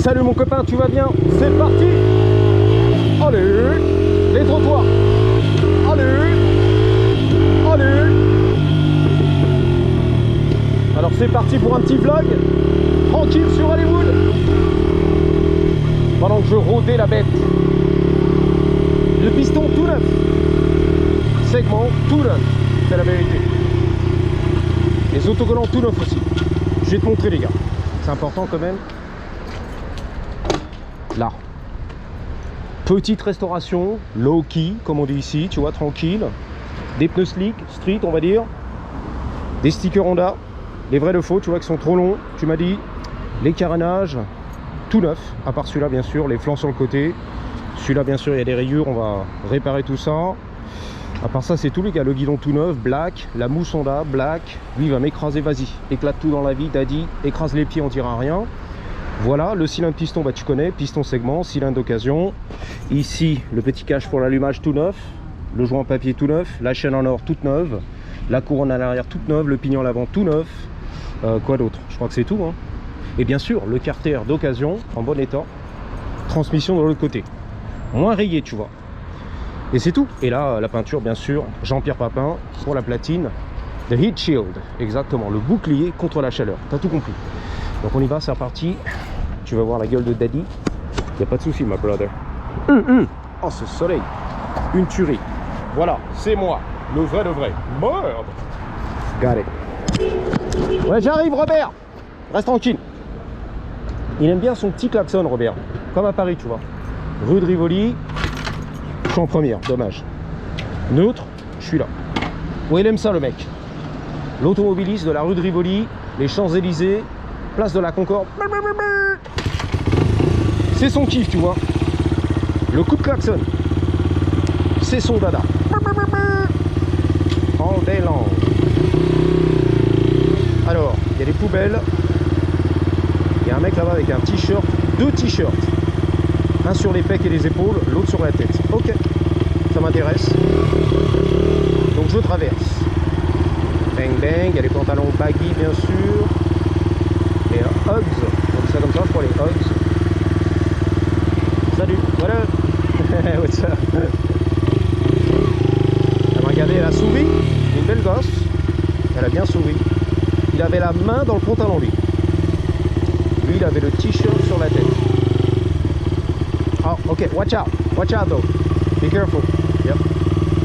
Salut mon copain, tu vas bien? C'est parti. Allez, les trottoirs. Allez, allez. Alors c'est parti pour un petit vlog tranquille sur Hollywood pendant que je rôdais la bête. Le piston tout neuf, segment tout neuf, c'est la vérité. Les autocollants tout neufs aussi. Je vais te montrer les gars, c'est important quand même. Là, petite restauration, low-key, comme on dit ici, tu vois, tranquille. Des pneus slick, street, on va dire. Des stickers Honda, les vrais de faux, tu vois, qui sont trop longs, tu m'as dit. Les carénages, tout neuf, à part celui-là, bien sûr, les flancs sur le côté. Celui-là, bien sûr, il y a des rayures, on va réparer tout ça. À part ça, c'est tout, les gars. Le guidon tout neuf, black, la mousse Honda, black. Lui, il va m'écraser, vas-y, éclate tout dans la vie, daddy, écrase les pieds, on dira rien. Voilà, le cylindre piston, bah tu connais, piston segment, cylindre d'occasion. Ici, le petit cache pour l'allumage tout neuf, le joint en papier tout neuf, la chaîne en or toute neuve, la couronne à l'arrière toute neuve, le pignon à l'avant tout neuf. Quoi d'autre? Je crois que c'est tout, hein. Et bien sûr, le carter d'occasion, en bon état. Transmission de l'autre côté. Moins rayé, tu vois. Et c'est tout. Et là, la peinture, bien sûr, Jean-Pierre Papin pour la platine. The Heat Shield, exactement, le bouclier contre la chaleur. T'as tout compris. Donc on y va, c'est reparti. Tu vas voir la gueule de Daddy. Y a pas de souci, my brother. Oh, ce soleil. Une tuerie. Voilà, c'est moi. Le vrai de vrai. Merde. Got it. Ouais, j'arrive, Robert. Reste tranquille. Il aime bien son petit klaxon, Robert. Comme à Paris, tu vois. Rue de Rivoli. Je suis en première, dommage. Neutre, je suis là. Ouais, il aime ça, le mec. L'automobiliste de la rue de Rivoli, les Champs-Élysées, place de la Concorde. C'est son kiff, tu vois. Le coup de klaxon, c'est son dada. All day long. Alors, il y a des poubelles. Il y a un mec là-bas avec un t-shirt, deux t-shirts. Un sur les pecs et les épaules, l'autre sur la tête. Ok, ça m'intéresse. Donc je traverse. Bang bang, il y a les pantalons baggy bien sûr. Les Hugs, on dit ça comme ça, je crois, les Hugs. Salut, voilà. What's up? Elle m'a regardé, elle a souri, une belle gosse. Elle a bien souri. Il avait la main dans le pantalon, lui. Lui, il avait le t-shirt sur la tête. Oh, ok, watch out though. Be careful. Yep.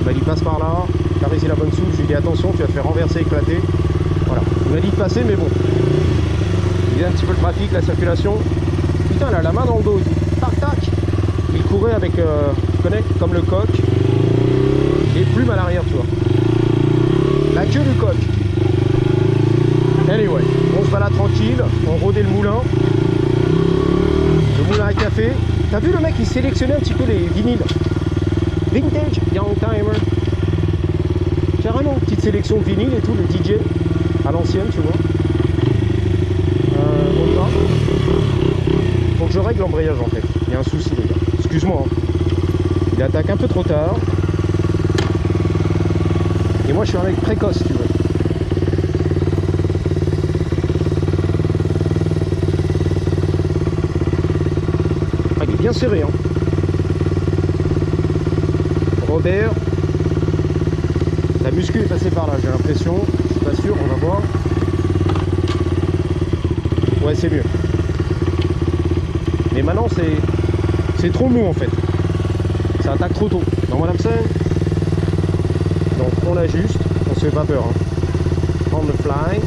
Il m'a dit passe par là, car ici la bonne soupe. Je lui ai dit attention, tu vas te faire renverser, éclater. Voilà. Il m'a dit de passer, mais bon. Il y a un petit peu le trafic, la circulation. Putain, elle a la main dans le dos. Tac, tac. Il courait avec, tu connais, comme le coq. Les plumes à l'arrière, tu vois. La queue du coq. Anyway, on se balade tranquille. On rôdait le moulin. Le moulin à café. T'as vu le mec, il sélectionnait un petit peu les vinyles. Vintage, Young Timer. Carrément, petite sélection de vinyles et tout, les DJ. À l'ancienne, tu vois. On y va. Faut que je règle l'embrayage en fait. Il y a un souci les gars. Excuse-moi. Hein. Il attaque un peu trop tard. Et moi je suis un mec précoce, tu vois. Ah, il est bien serré, hein. Robert. La muscu est passée par là, j'ai l'impression. Je suis pas sûr, on va voir. Ouais, c'est mieux. Mais maintenant, c'est trop mou en fait. Ça attaque trop tôt. Non, madame Sen. Donc, on ajuste. On se fait pas peur. Hein. On the fly.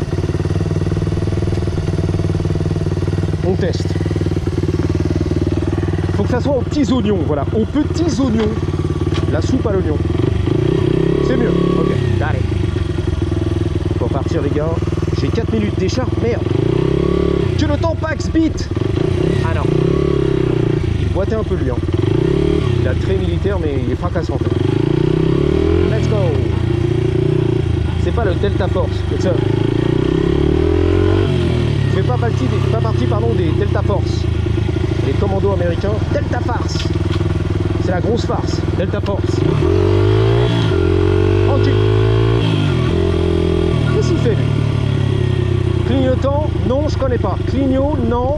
On teste. Faut que ça soit aux petits oignons. Voilà, aux petits oignons. La soupe à l'oignon. C'est mieux. Ok, allez. Faut partir, les gars. J'ai 4 minutes d'écharpe. Merde. Que le temps paxe beat. Ah non. Il boitait un peu lui. Hein. Il a le trait militaire, mais il est fracassant en fait. Let's go. C'est pas le Delta Force. C'est ça. Il fait pas partie des Delta Force. Les commandos américains. Delta Farce. C'est la grosse farce. Delta Force. Tranquille. Qu'est-ce qu'il fait lui? Clignotant, non, je connais pas. Clignot, non,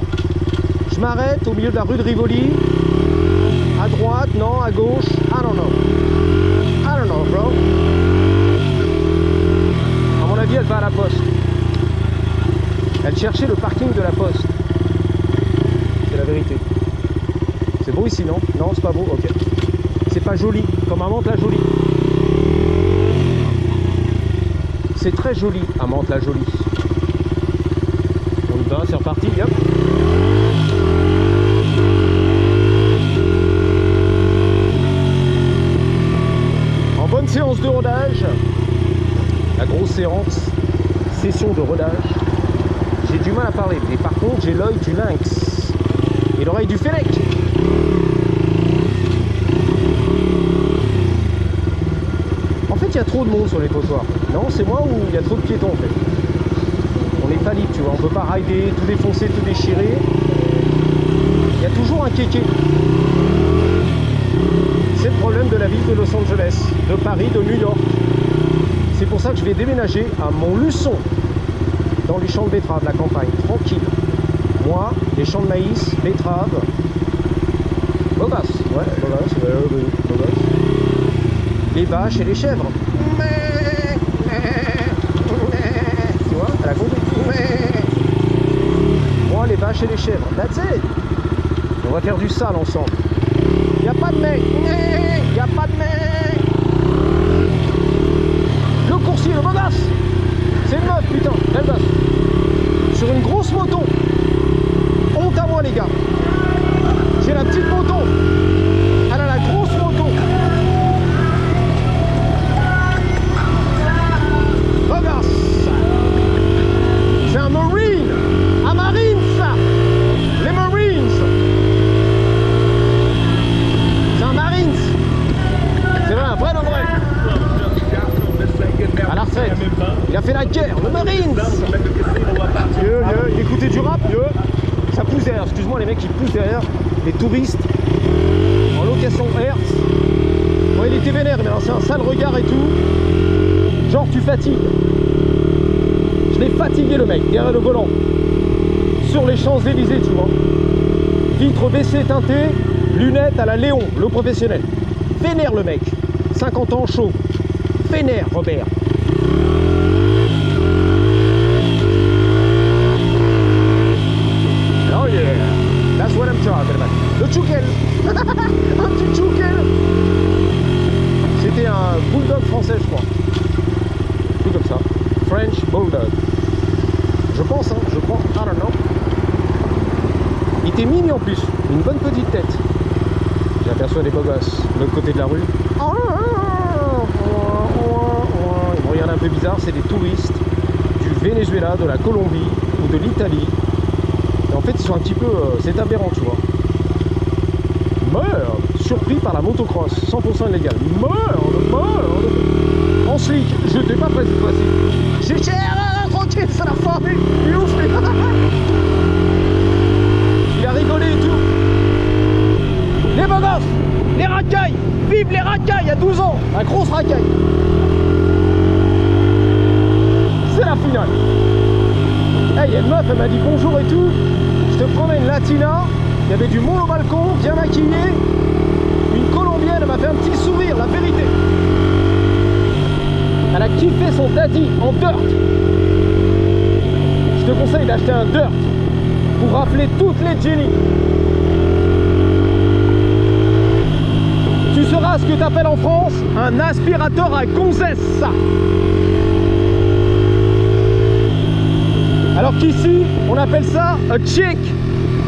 Je m'arrête au milieu de la rue de Rivoli. À droite, non, à gauche. I don't know. I don't know, bro. À mon avis, elle va à la poste. Elle cherchait le parking de la poste. C'est la vérité. C'est beau ici, non? Non, c'est pas beau, ok. C'est pas joli, comme à Mantes-la-Jolie. C'est très joli à Mantes-la-Jolie. On y va, c'est reparti, hop. En bonne séance de rodage, la grosse session de rodage. J'ai du mal à parler, mais par contre j'ai l'œil du lynx et l'oreille du fennec. En fait, il y a trop de monde sur les trottoirs. Non, c'est moi ou il y a trop de piétons en fait. On n'est pas libre, tu vois, on peut pas rider, tout défoncer, tout déchirer. Il y a toujours un kéké. C'est le problème de la ville de Los Angeles, de Paris, de New York. C'est pour ça que je vais déménager à Montluçon, dans les champs de betteraves, la campagne, tranquille. Moi, les champs de maïs, betteraves, bogas, ouais, bogas. Les vaches et les chèvres. Tu vois, elle a compris. Moi, les vaches et les chèvres, that's it. On va faire du sale ensemble. Y a pas de mec, y a pas de mec. Le coursier, le bogas. C'est une meuf, putain, elle bosse. Sur une grosse moto. Honte à moi, les gars. J'ai la petite moto. Elle a la grosse moto. Bogas. C'est un marine. Un marine, ça. Les marines. C'est un marine. C'est vrai, un vrai de vrai. À la retraite. Il a fait la guerre, le Marines. Il écoutait du rap, ça pousse derrière. Excuse-moi les mecs, ils poussent derrière. Les touristes en location Hertz. Bon, il était vénère, mais c'est un sale regard et tout. Genre tu fatigues. Je l'ai fatigué le mec, derrière le volant. Sur les Champs-Élysées, tu vois. Vitre baissée teintée, lunettes à la Léon, le professionnel. Vénère le mec. 50 ans chaud. Vénère Robert. Oh yeah, that's what I'm talking about. Le tchoukel. Un petit tchoukel. C'était un bulldog français, je crois. Tout comme ça. French bulldog. Je pense, hein, je crois. I don't know. Il était mignon en plus. Une bonne petite tête. J'aperçois des beaux gosses de l'autre côté de la rue. Ils me regardent un peu bizarre. C'est des touristes du Venezuela, de la Colombie ou de l'Italie. Et en fait, ils sont un petit peu... c'est aberrant, tu vois. Merde. Surpris par la motocross. 100% illégal. Merde. En slick. Je n'étais pas prêt cette fois-ci. J'ai tranquille, c'est la formule. Il est ouf. Il a rigolé et tout. Les beaux gosses. Les racailles. Vive les racailles à 12 ans. La grosse racaille. C'est la finale. Hey, il y a une meuf, elle m'a dit bonjour et tout. Je te promets une latina. Il y avait du monde au balcon, bien maquillé. Une colombienne, elle m'a fait un petit sourire, la vérité. Elle a kiffé son daddy en dirt. Je te conseille d'acheter un dirt pour rafler toutes les Jenny. Tu seras ce que tu appelles en France un aspirateur à gonzesse. Alors qu'ici, on appelle ça a chick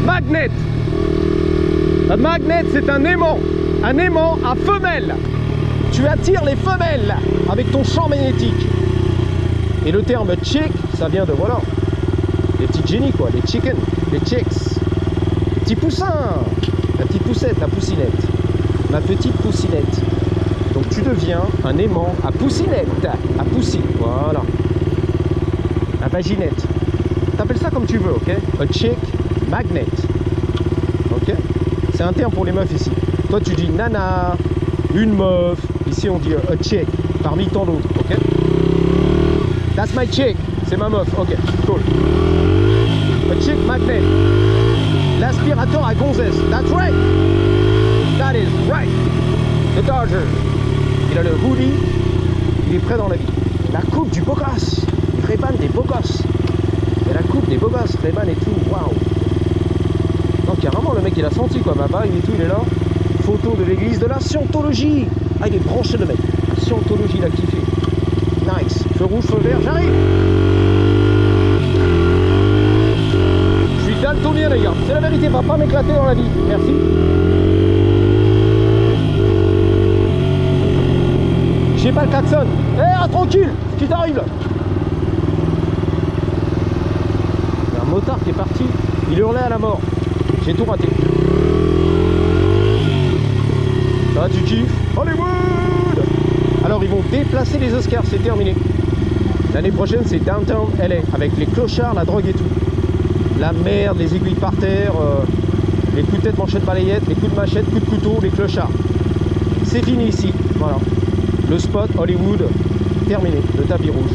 magnet. Un magnet, c'est un aimant à femelle. Tu attires les femelles avec ton champ magnétique. Et le terme chick, ça vient de, voilà, les petites génies quoi, les chickens, les chicks. Les petits poussins, la petite poussette, la poussinette. Ma petite poussinette. Donc tu deviens un aimant à poussinette, à poussine, voilà. La vaginette. T'appelles ça comme tu veux, ok? A chick magnet. Ok? C'est un terme pour les meufs ici. Toi tu dis nana, une meuf. Ici on dit a chick, parmi tant d'autres, ok? That's my chick. C'est ma meuf, ok, cool. A chick magnet. L'aspirateur à gonzesse. That's right. That is right. The Dodger. Il a le hoodie. Il est prêt dans la vie. La coupe du beau gosse. Reban des beaux gosses. Et la coupe des beaux gosses. Reban et tout. Waouh. Donc carrément le mec il a senti quoi. Ma bague et tout il est là. Photo de l'église de la Scientologie. Ah il est branché le mec. Scientologie il a kiffé. Nice. Feu rouge, feu vert, j'arrive. Je suis daltonien les gars. C'est la vérité, va pas m'éclater dans la vie. Merci. J'ai pas le klaxon. Eh, tranquille. Ce qui t'arrive là. Il y a un motard qui est parti. Il hurlait à la mort. J'ai tout raté. Ça va, tu kiffes? Hollywood! Alors ils vont déplacer les Oscars, c'est terminé. L'année prochaine c'est Downtown LA avec les clochards, la drogue et tout. La merde, les aiguilles par terre, les coups de tête, manchettes, balayettes, les coups de machette, coups de couteau, les clochards. C'est fini ici, voilà. Le spot Hollywood, terminé, le tapis rouge.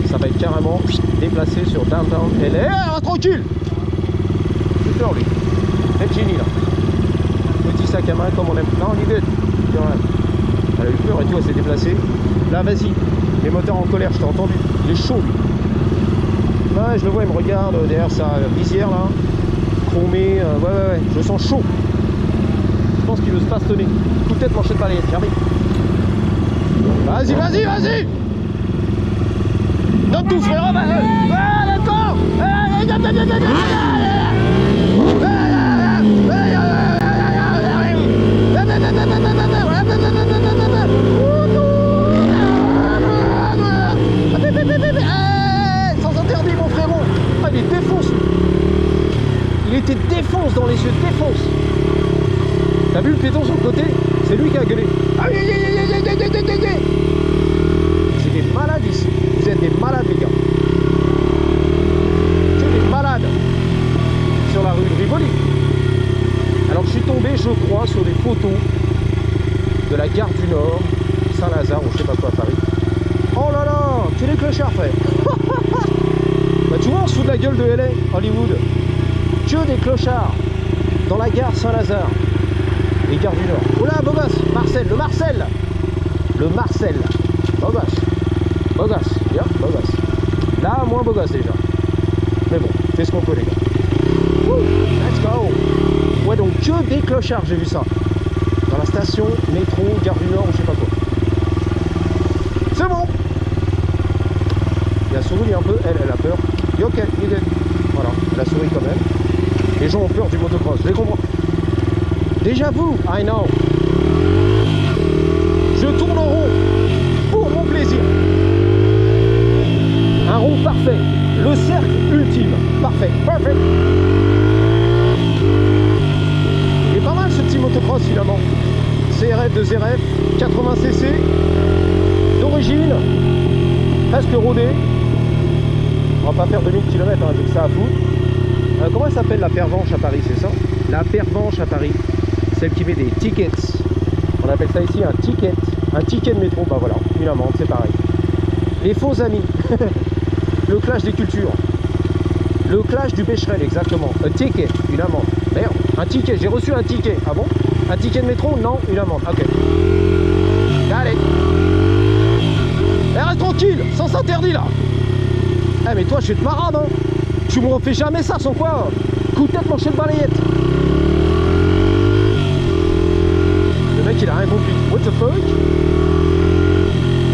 Ça va être carrément déplacé sur Downtown LA. Ah, tranquille! J'ai peur lui. C'est génie là. Petit sac à main comme on aime. Non, on est good. Elle a eu peur et tout, elle s'est déplacée. Là, vas-y. Les moteurs en colère, je t'ai entendu. Il est chaud, lui. Ouais, je le vois, il me regarde derrière sa visière, là. Chromé. Ouais. Je le sens chaud. Je pense qu'il veut se bastonner. Coup de tête, manchette, balayette. J'arrive. Vas-y. Donne tout, frère. Ouais, d'accord. Sans interdit mon frérot. Ah, il défonce. Il était défonce dans les yeux, défonce. T'as vu le péton sur le côté? C'est lui qui a gueulé. C'est des malades ici. Vous êtes des malades les gars. C'est des malades. Sur la rue de Rivoli. Alors je suis tombé, je crois, sur des photos de la gare du Nord, Saint-Lazare ou je sais pas quoi à Paris. Oh là là, tu es les clochards frère. Bah tu vois, on se fout de la gueule de LA, Hollywood. Que des clochards dans la gare Saint-Lazare, les gares du Nord. Oh là, beau gosse, Marcel, le Marcel. Le Marcel, beau gosse, bien, beau gosse. Là, moins beau gosse déjà. Mais bon, fais ce qu'on peut les gars. Woo, let's go. Ouais, donc que des clochards, j'ai vu ça. Dans la station, métro, gare du Nord, ou je sais pas quoi. C'est bon. Il y a souri un peu, elle a peur. You okay, you good. Voilà, elle a souri quand même. Les gens ont peur du motocross, je les comprends. Déjà vous, I know. Je tourne en rond pour mon plaisir. Un rond parfait, le cercle ultime. Parfait, perfect. Il est pas mal ce petit motocross finalement. CRF de ZRF, 80cc, d'origine, presque rodé. On va pas faire 2000 km avec ça à foutre. Comment elle s'appelle la pervenche à Paris, c'est ça? La pervenche à Paris, celle qui met des tickets. On appelle ça ici un ticket de métro. Bah voilà, une amende, c'est pareil. Les faux amis. Le clash des cultures. Le clash du Becherel, exactement. Un ticket, une amende. Merde, un ticket, j'ai reçu un ticket. Ah bon? Un ticket de métro? Non, une amende. Ok. Allez. Reste tranquille, sans interdit là. Eh mais toi, je suis de marade, hein. Tu me refais jamais ça sans quoi? Coup de tête, manchette, balayette. Le mec, il a rien compris. What the fuck?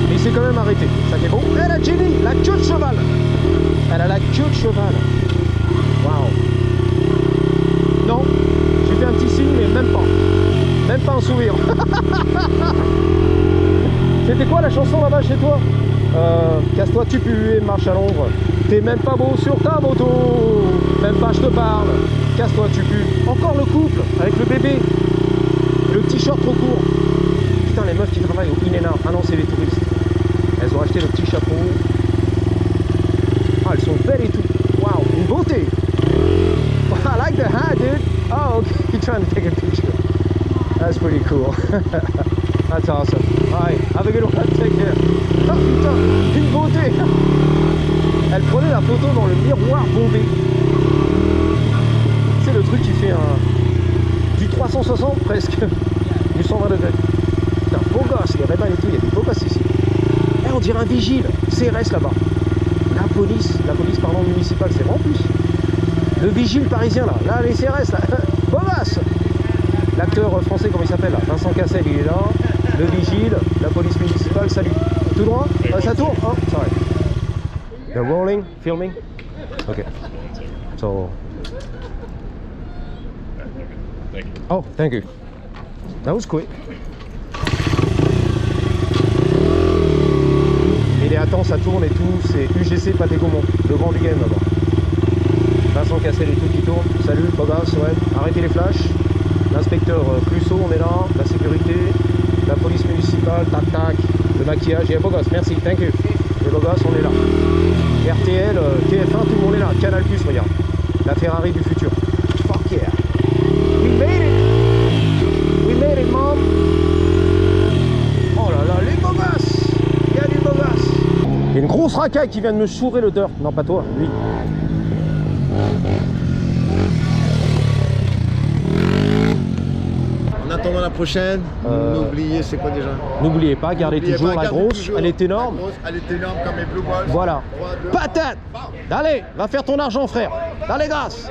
Mais il s'est quand même arrêté. Ça qui est bon. Elle a Jenny, la queue de cheval. Elle a la queue de cheval. Waouh. Non, j'ai fait un petit signe, mais même pas. Même pas un sourire. C'était quoi la chanson là-bas chez toi? Casse-toi, tu pues et marche à l'ombre. T'es même pas beau sur ta moto. Même pas je te parle. Casse-toi, tu pues. Encore le couple avec le bébé. Le petit short trop court. Putain, les meufs qui travaillent au In-N-Out. Ah non, c'est les touristes. Elles ont acheté le petit chapeau. Ah, elles sont belles et tout. Waouh, une beauté. I like the hat, dude. Oh, okay. You're trying to take a picture. That's pretty cool. That's awesome. Alright, have a good one. Take care. Oh putain, une beauté. Elle prenait la photo dans le miroir bombé. truc qui fait du 360 presque, du 120 degrés. Putain, beau gosse, les Ray-Ban et tout, il y a des beaux gosses ici. Eh, on dirait un vigile, CRS là-bas. La police pardon, municipale, c'est vrai en plus. Le vigile parisien là, les CRS là, beau gosse. L'acteur français, comment il s'appelle là, Vincent Cassel, il est là. Le vigile, la police municipale, salut. Tout droit, ça tourne, oh, sorry. They're rolling, filming. Okay. So. Thank you. Oh, thank you. That was quick. Et attends, ça tourne et tout, c'est UGC Pathé Gaumont, le grand du game là-bas. Vincent Cassel et tout qui tourne. Salut, Bogas, ouais. Arrêtez les flashs. L'inspecteur Clusot, on est là. La sécurité, la police municipale, tac tac. Le maquillage, et Bogas, merci, thank you. Les Bogas, on est là. RTL, TF1, tout le monde est là. Canal Plus, regarde. La Ferrari du futur. Fuck yeah. We made it. We made it, mom. Oh là là, les Bogas. Il y a du Bogas. Il y a une grosse racaille qui vient de me chourer le dirt. Non, pas toi, lui. En attendant la prochaine, n'oubliez, c'est quoi déjà? N'oubliez pas, gardez toujours la grosse, elle est énorme. La grosse, elle est énorme comme les Blue Balls. Voilà. 3, 2, Patate. Allez, va faire ton argent, frère. Allez, grâce.